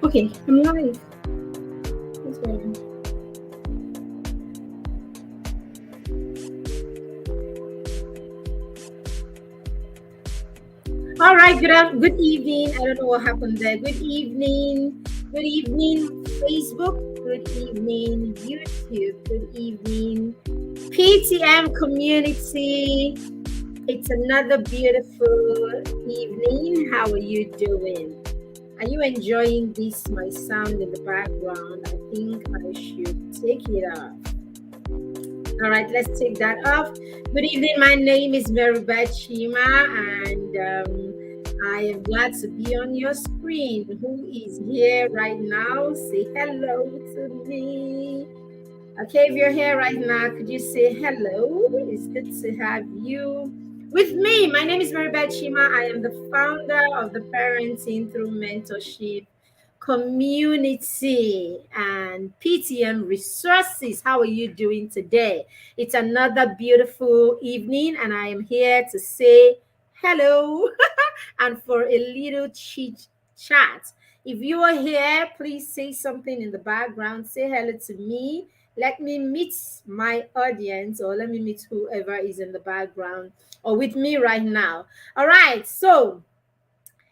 Okay, I'm live. That's right. All right, good evening. I don't know what happened there. Good evening, Facebook. Good evening, YouTube. Good evening, PTM community. It's another beautiful evening. How are you doing? Are you enjoying this? My sound in the background. I think I should take it off. All right, let's take that off. Good evening. My name is Meribeth Chima, and I am glad to be on your screen. Who is here right now? Say hello to me. Okay, if you're here right now, could you say hello? It's good to have you with me. My name is Meribeth Chima. I am the founder of the Parenting Through Mentorship community and PTM resources. How are you doing today? It's another beautiful evening, and I am here to say hello and for a little chit chat. If you are here, please say something in the background. Say hello to me. Let me meet my audience, or let me meet whoever is in the background or with me right now. All right, so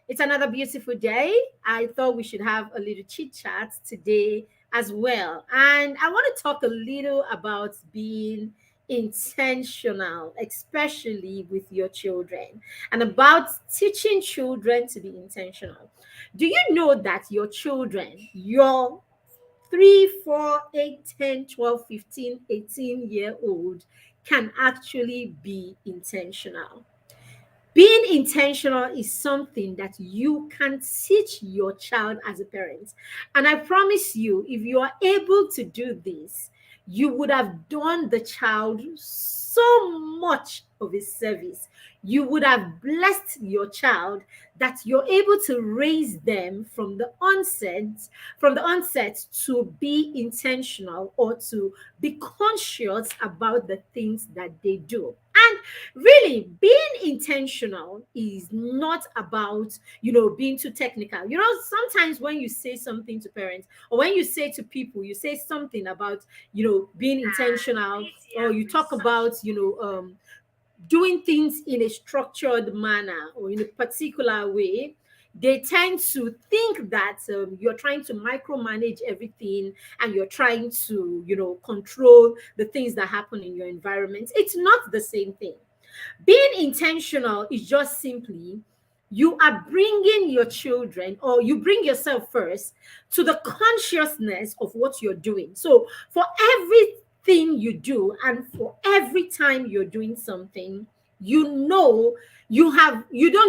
it's another beautiful day. I thought we should have a little chit chat today as well. And I want to talk a little about being intentional, especially with your children, and about teaching children to be intentional. Do you know that your children, your 3, 4, 8, 10, 12, 15, 18-year old can actually be intentional? Being intentional is something that you can teach your child as a parent. And I promise you, if you are able to do this, you would have done the child so much of a service. You would have blessed your child that you're able to raise them from the onset to be intentional or to be conscious about the things that they do. And really, being intentional is not about, being too technical. Sometimes when you say something to parents or when you say to people, you say something about, being intentional, or you talk about, doing things in a structured manner or in a particular way. They tend to think that you're trying to micromanage everything and you're trying to, control the things that happen in your environment. It's not the same thing. Being intentional is just simply you are bringing your children, or you bring yourself first, to the consciousness of what you're doing. So for everything you do and for every time you're doing something, you don't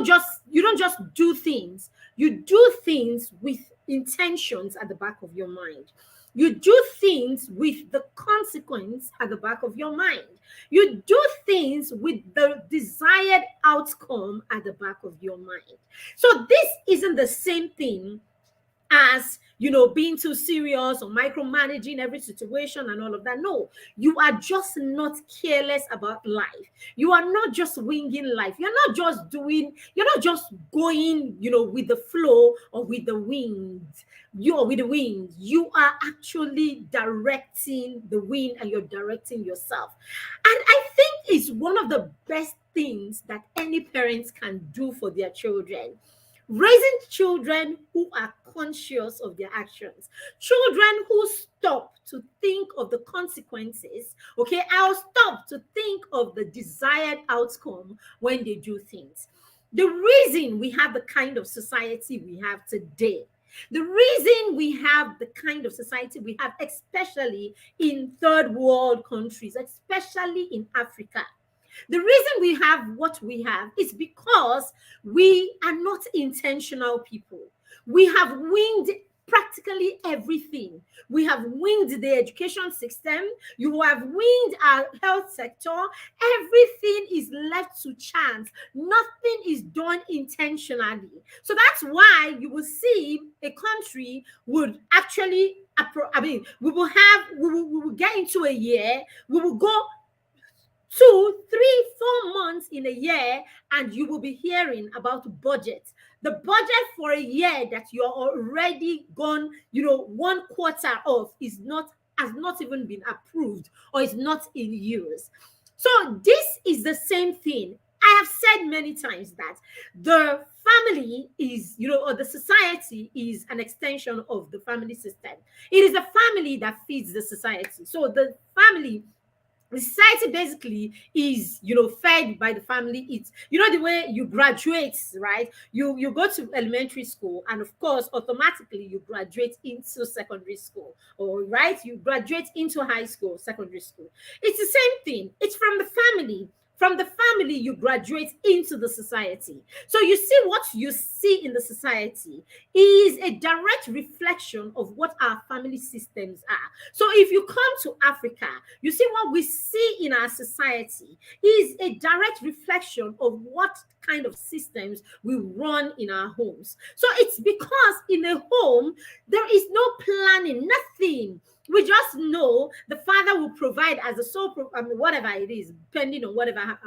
just do things. You do things with intentions at the back of your mind. You do things with the consequence at the back of your mind. You do things with the desired outcome at the back of your mind. So this isn't the same thing as, being too serious or micromanaging every situation and all of that. No, you are just not careless about life. You are not just winging life. You're not just going, with the flow or with the wind. You're with the wind. You are actually directing the wind, and you're directing yourself. And I think it's one of the best things that any parents can do for their children. Raising children who are conscious of their actions, children who stop to think of the consequences. Okay, I'll stop to think of the desired outcome when they do things. The reason we have the kind of society we have today, the reason we have the kind of society we have, especially in third world countries, especially in Africa, the reason we have what we have is because we are not intentional people. We have winged practically everything. We have winged the education system. You have winged our health sector. Everything is left to chance. Nothing is done intentionally. So that's why you will see a country would actually, we will get into a year, we will go 2, 3, 4 months in a year, and you will be hearing about budget. the budget for a year that you're already gone, one quarter of is not has not even been approved or is not in use. So this is the same thing. I have said many times that the family is, or the society is an extension of the family system. It is the family that feeds the society. So the society basically is, fed by the family. It's, the way you graduate, right? You go to elementary school, and of course automatically you graduate into secondary school, or right, you graduate into high school, secondary school. It's the same thing. It's from the family. From the family, you graduate into the society. So you see, what you see in the society is a direct reflection of what our family systems are. So if you come to Africa, you see what we see in our society is a direct reflection of what kind of systems we run in our homes. So it's because in a home, there is no planning, nothing. We just know the father will provide as a whatever it is, depending on whatever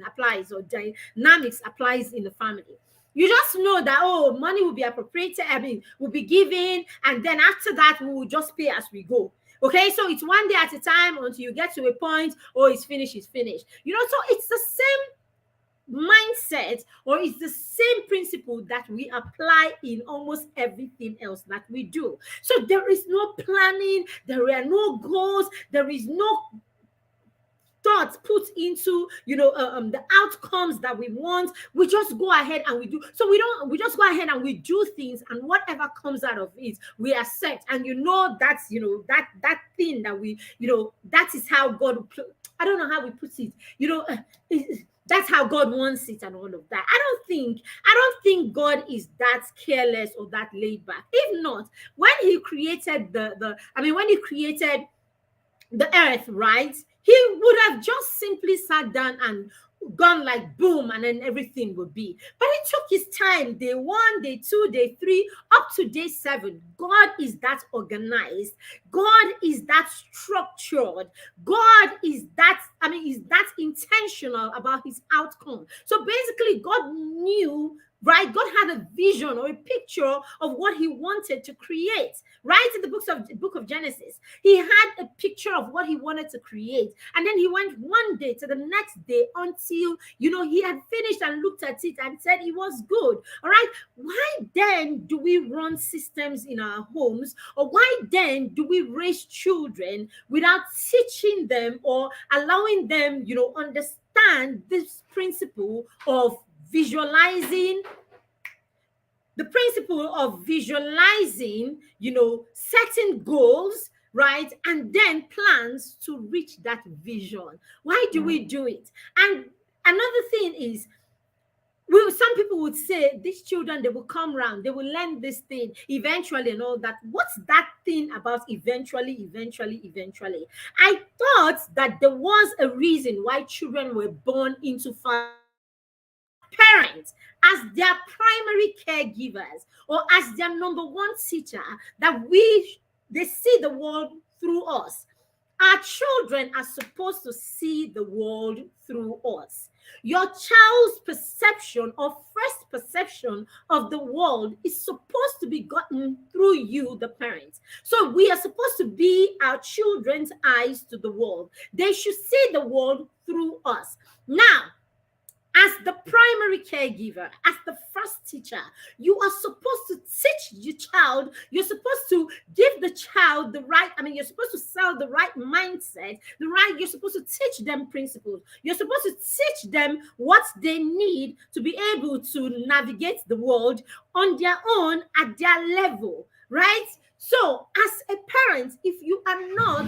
applies, or dynamics applies in the family. You just know that, oh, money will be appropriated, will be given, and then after that, we will just pay as we go. Okay, so it's one day at a time until you get to a point, oh, it's finished, it's finished. So it's the same mindset, or it's the same principle that we apply in almost everything else that we do. So there is no planning, there are no goals, there is no thoughts put into the outcomes that we want. We just go ahead and we do. So we just go ahead and we do things, and whatever comes out of it we accept. And that's that thing that we that is how God, I don't know how we put it, that's how God wants it, and all of that. I don't think God is that careless or that laid back. If not, when he created when he created the earth, right, he would have just simply sat down and gone like boom, and then everything would be. But it took his time. Day 1, day 2, day 3, up to day 7. God is that organized. God is that structured. God is that intentional about his outcome. So basically, God knew, right? God had a vision or a picture of what he wanted to create. Right in the book of Genesis, he had a picture of what he wanted to create. And then he went one day to the next day until, he had finished and looked at it and said it was good. All right. Why then do we run systems in our homes? Or why then do we raise children without teaching them or allowing them, understand this principle of visualizing, setting goals, right? And then plans to reach that vision. Why do we do it? And another thing is, some people would say these children, they will come around, they will learn this thing eventually and all that. What's that thing about eventually? I thought that there was a reason why children were born into parents as their primary caregivers, or as their number one teacher, that they see the world through us. Our children are supposed to see the world through us. Your child's perception or first perception of the world is supposed to be gotten through you, the parents. So we are supposed to be our children's eyes to the world. They should see the world through us. Now, as the primary caregiver, as the first teacher, you are supposed to teach your child. You're supposed to give the child the right, you're supposed to sell the right mindset, you're supposed to teach them principles. You're supposed to teach them what they need to be able to navigate the world on their own at their level, right? So as a parent, if you are now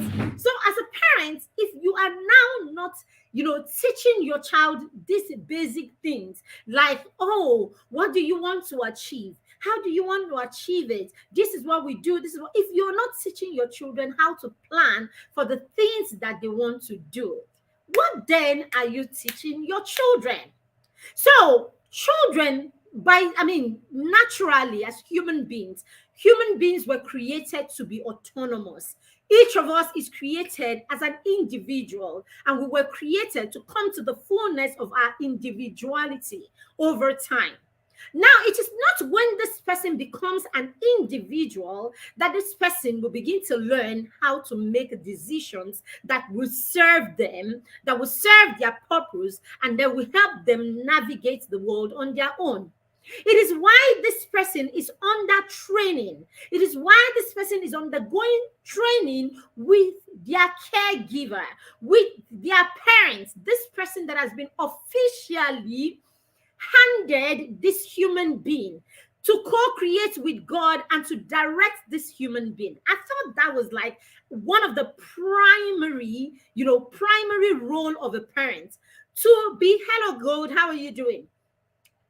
not teaching your child these basic things, like, oh, what do you want to achieve? How do you want to achieve it? This is what we do. If you're not teaching your children how to plan for the things that they want to do, what then are you teaching your children? So children, naturally, as human beings were created to be autonomous. Each of us is created as an individual, and we were created to come to the fullness of our individuality over time. Now, it is not when this person becomes an individual that this person will begin to learn how to make decisions that will serve them, that will serve their purpose, and that will help them navigate the world on their own. It is why this person is under training. It is why this person is undergoing training with their caregiver, with their parents, this person that has been officially handed this human being to co-create with God and to direct this human being. I thought that was like one of the primary role of a parent, to be, hello God, how are you doing?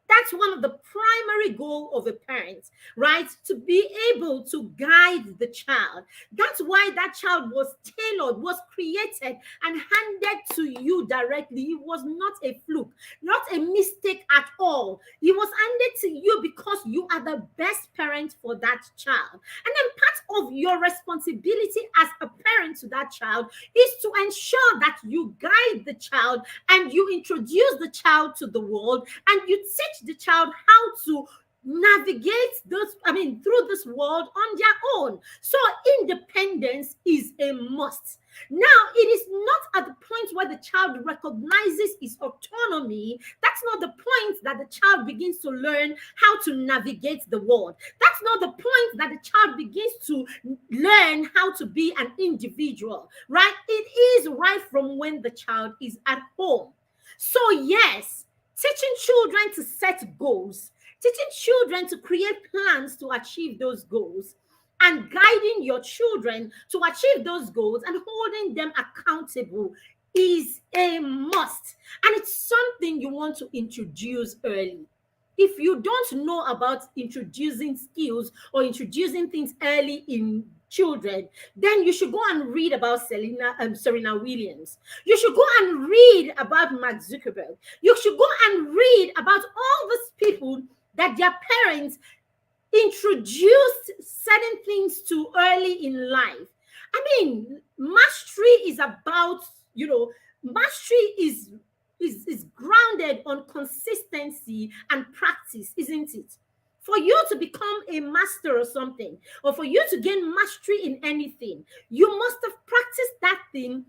That's one of the primary goal of a parent, right? To be able to guide the child. That's why that child was tailored, was created and handed to you directly. It was not a fluke, not a mistake at all. It was handed to you because you are the best parent for that child. And then part of your responsibility as a parent to that child is to ensure that you guide the child and you introduce the child to the world and you teach the child how to navigate through this world on their own. So independence is a must. Now, it is not at the point where the child recognizes his autonomy. That's not the point that the child begins to learn how to navigate the world. That's not the point that the child begins to learn how to be an individual, right? It is right from when the child is at home. So yes, teaching children to set goals, teaching children to create plans to achieve those goals, and guiding your children to achieve those goals and holding them accountable is a must. And it's something you want to introduce early. If you don't know about introducing skills or introducing things early in children, then you should go and read about Serena Williams. You should go and read about Mark Zuckerberg. You should go and read about all these people that their parents introduced certain things to early in life. I mean, mastery is about, mastery is grounded on consistency and practice, isn't it? For you to become a master or something, or for you to gain mastery in anything, you must have practiced that thing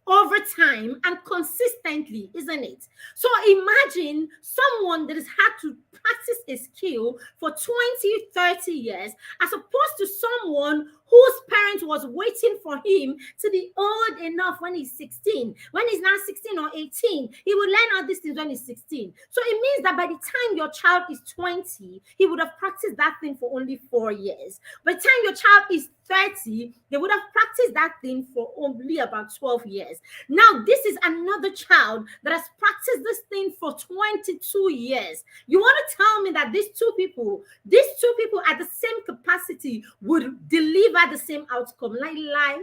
over time and consistently, isn't it? So imagine someone that has had to practice a skill for 20, 30 years, as opposed to someone whose parent was waiting for him to be old enough when he's 16. When he's now 16 or 18, he will learn all these things when he's 16. So it means that by the time your child is 20, he would have practiced that thing for only 4 years. By the time your child is 30, they would have practiced that thing for only about 12 years. Now, this is another child that has practiced this thing for 22 years. You want to tell me that these two people at the same capacity would deliver the same outcome? Like,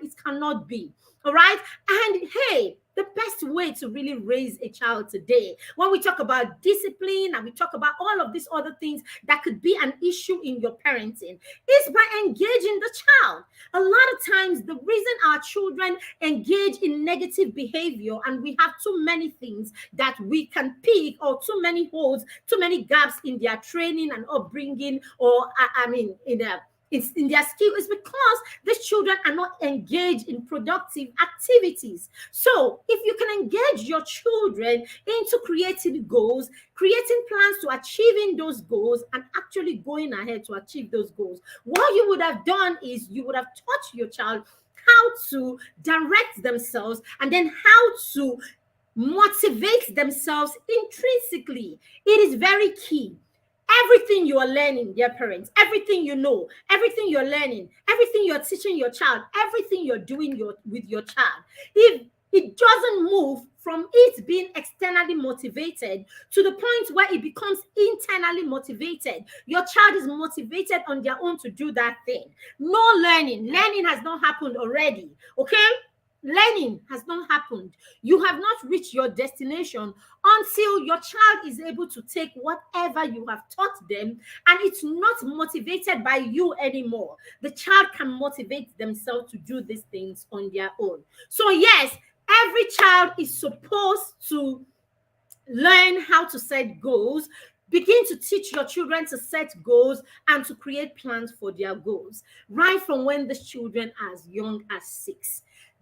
it cannot be. All right. And hey, the best way to really raise a child today, when we talk about discipline and we talk about all of these other things that could be an issue in your parenting, is by engaging the child. A lot of times, the reason our children engage in negative behavior, and we have too many things that we can pick, or too many holes, too many gaps in their training and upbringing, or in their skill, is because these children are not engaged in productive activities. So if you can engage your children into creating goals, creating plans to achieving those goals, and actually going ahead to achieve those goals, what you would have done is you would have taught your child how to direct themselves and then how to motivate themselves intrinsically. It is very key. Everything you are learning, dear parents, everything you know, everything you're learning, everything you're teaching your child, everything you're doing with your child, if it doesn't move from it being externally motivated to the point where it becomes internally motivated, your child is motivated on their own to do that thing. No learning. Learning has not happened already, okay? Learning has not happened. You have not reached your destination until your child is able to take whatever you have taught them and it's not motivated by you anymore. The child can motivate themselves to do these things on their own. So yes, every child is supposed to learn how to set goals. Begin to teach your children to set goals and to create plans for their goals, right from when the children are as young as 6.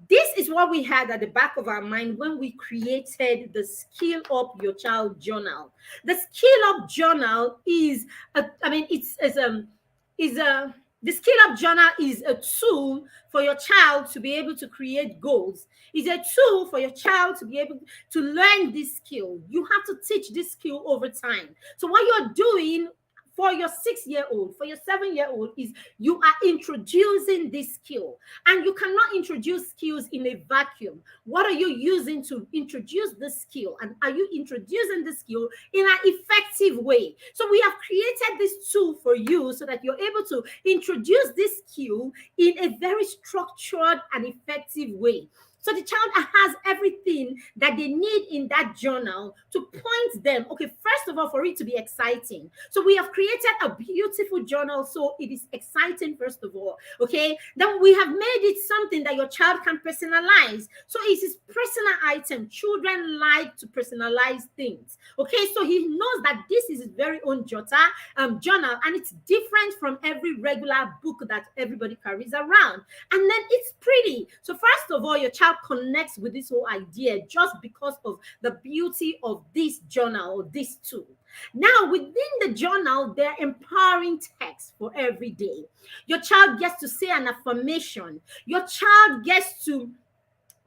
This is what we had at the back of our mind when we created the Skill Up Your Child journal. The Skill Up journal is, is a the Skill Up journal is a tool for your child to be able to create goals. It's a tool for your child to be able to learn this skill. You have to teach this skill over time. So what you're doing for your 6-year-old, for your 7-year-old, is you are introducing this skill. And you cannot introduce skills in a vacuum. What are you using to introduce this skill? And are you introducing the skill in an effective way? So we have created this tool for you so that you're able to introduce this skill in a very structured and effective way. So the child has everything that they need in that journal to point them, okay, first of all, for it to be exciting. So we have created a beautiful journal so it is exciting, first of all, okay? Then we have made it something that your child can personalize. So it is personal item. Children like to personalize things, okay? So he knows that this is his very own journal, and it's different from every regular book that everybody carries around. And then it's pretty. So first of all, your child connects with this whole idea just because of the beauty of this journal or this tool. Now, within the journal, there are empowering texts for every day. Your child gets to say an affirmation. Your child gets to,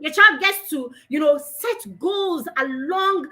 set goals along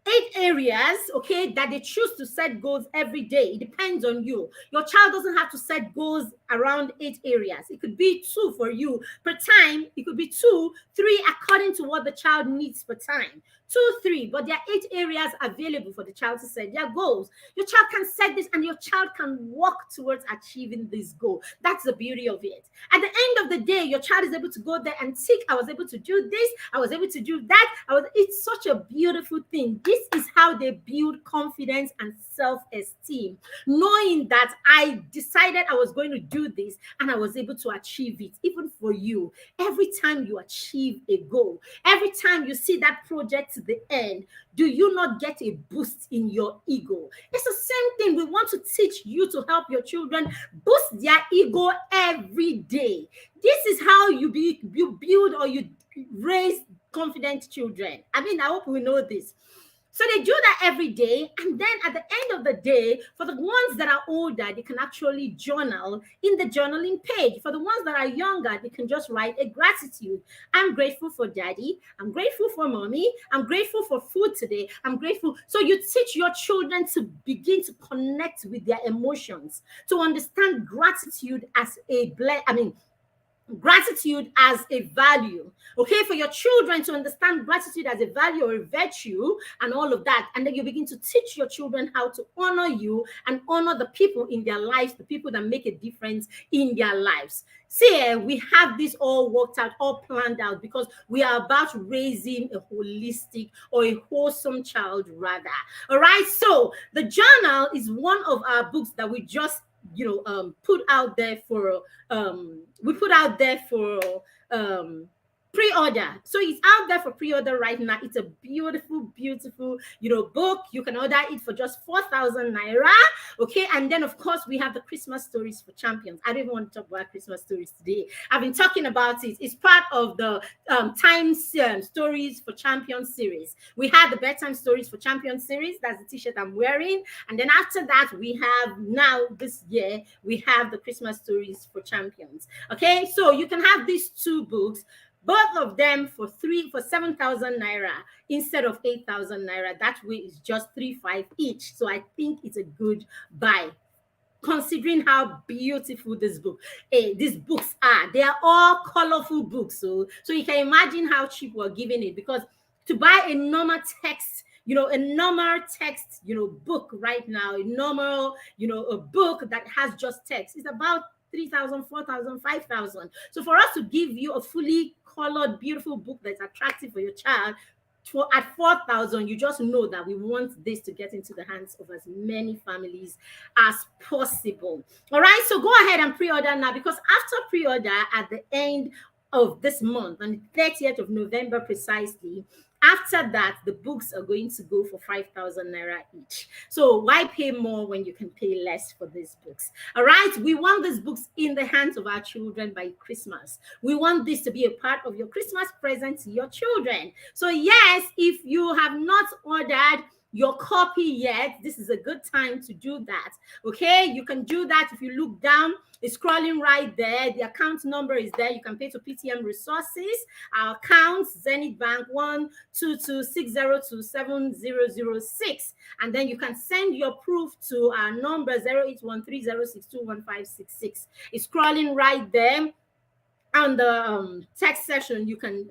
8 areas, okay, that they choose to set goals every day. It depends on you. Your child doesn't have to set goals around 8 areas. It could be 2 for you per time. It could be 2, 3, according to what the child needs per time. 2, 3, but there are 8 areas available for the child to set their goals. Your child can set this and your child can work towards achieving this goal. That's the beauty of it. At the end of the day, your child is able to go there and tick, I was able to do this, I was able to do that. It's such a beautiful thing. This is how they build confidence and self-esteem, knowing that I decided I was going to do this and I was able to achieve it. Even for you, every time you achieve a goal, every time you see that project to the end, do you not get a boost in your ego? It's the same thing. We want to teach you to help your children boost their ego every day. This is how you build or you raise confident children. I mean, I hope we know this. So they do that every day. And then at the end of the day, for the ones that are older, they can actually journal in the journaling page. For the ones that are younger, they can just write a gratitude. I'm grateful for daddy. I'm grateful for mommy. I'm grateful for food today. I'm grateful. So you teach your children to begin to connect with their emotions, to understand gratitude as gratitude as a value, okay, for your children to understand gratitude as a value or a virtue and all of that. And then you begin to teach your children how to honor you and honor the people in their lives, the people that make a difference in their lives. See, we have this all worked out, all planned out, because we are about raising a holistic or a wholesome child, rather. All right, so the journal is one of our books that we just put out there for pre-order. So it's out there for pre-order right now. It's a beautiful book. You can order it for just 4,000 naira. Okay, and then of course we have the Christmas Stories for Champions. I don't even want to talk about Christmas stories today. I've been talking about it. It's part of the Times Stories for Champions series. We have the Bedtime Stories for Champions series. That's the t-shirt I'm wearing. And then after that, we have now this year we have the Christmas Stories for Champions. Okay, so you can have these 2 books, both of them for 7,000 naira instead of 8,000 naira. That way it's just 3,500 each. So I think it's a good buy, considering how beautiful these books are. They are all colorful books. So you can imagine how cheap we're giving it, because to buy a normal text, book right now, a book that has just text is about 3,000, 4,000, 5,000. So for us to give you a fully colored, beautiful book that's attractive for your child at 4,000, you just know that we want this to get into the hands of as many families as possible. All right, so go ahead and pre-order now, because after pre-order, at the end of this month, on the 30th of November precisely, after that, the books are going to go for 5,000 naira each. So why pay more when you can pay less for these books? All right. We want these books in the hands of our children by Christmas. We want this to be a part of your Christmas present to your children. So yes, if you have not ordered your copy yet, this is a good time to do that. Okay, you can do that. If you look down, it's scrolling right there. The account number is there. You can pay to PTM Resources. Our account, Zenith Bank 12260270006. And then you can send your proof to our number 081306215566. It's scrolling right there on the text session. You can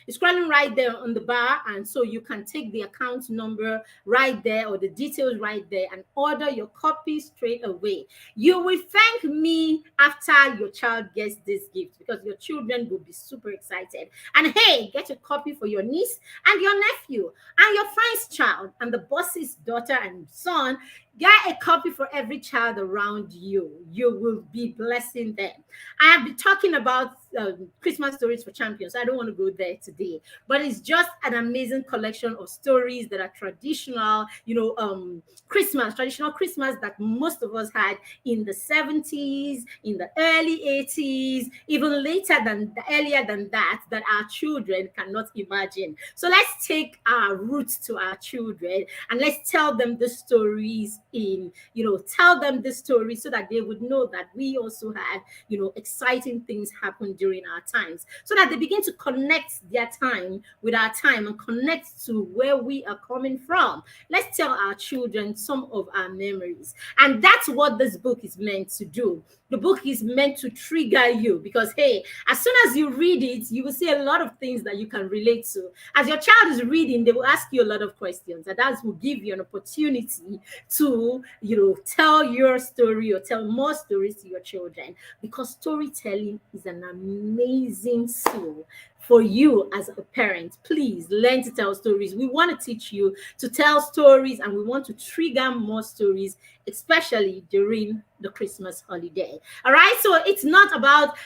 it's scrolling right there on the bar, and so you can take the account number right there or the details right there and order your copy straight away. You will thank me after your child gets this gift, because your children will be super excited. And hey, get a copy for your niece and your nephew and your friend's child and the boss's daughter and son. Get a copy for every child around you. You will be blessing them. I have been talking about Christmas stories for champions. I don't want to go there today, but it's just an amazing collection of stories that are traditional, traditional Christmas that most of us had in the 70s, in the early 80s, even earlier than that our children cannot imagine. So let's take our roots to our children and let's tell them the stories tell them the story so that they would know that we also had, exciting things happen during our times, so that they begin to connect their time with our time and connect to where we are coming from. Let's tell our children some of our memories. And that's what this book is meant to do. The book is meant to trigger you, because hey, as soon as you read it, you will see a lot of things that you can relate to. As your child is reading, they will ask you a lot of questions, and that will give you an opportunity to tell your story or tell more stories to your children, because storytelling is an amazing tool for you as a parent. Please learn to tell stories. We want to teach you to tell stories, and we want to trigger more stories, especially during the Christmas holiday. All right, so it's not about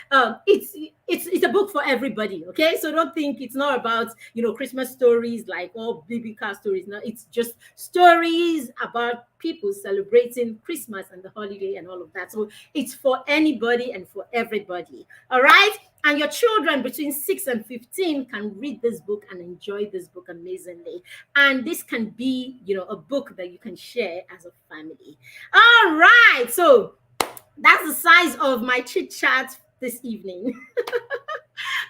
it's a book for everybody. Okay, so don't think it's not about Christmas stories like all biblical stories. No, it's just stories about people celebrating Christmas and the holiday and all of that. So it's for anybody and for everybody. All right. And your children between 6 and 15 can read this book and enjoy this book amazingly. And this can be, a book that you can share as a family. All right. So that's the size of my chit chat this evening.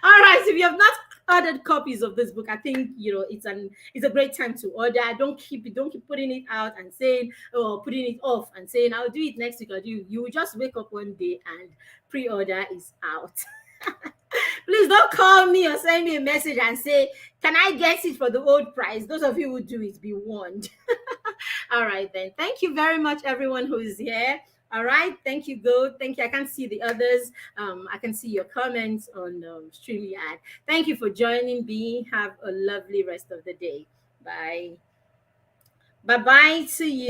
All right. So if you have not ordered copies of this book, I think it's a great time to order. Don't keep putting it out and saying, or putting it off and saying I'll do it next week. You will just wake up one day and pre-order is out. Please don't call me or send me a message and say, can I get it for the old price? Those of you who do it, be warned. All right, then. Thank you very much, everyone who is here. All right. Thank you, Go. Thank you. I can't see the others. I can see your comments on StreamYard. Thank you for joining me. Have a lovely rest of the day. Bye. Bye-bye to you.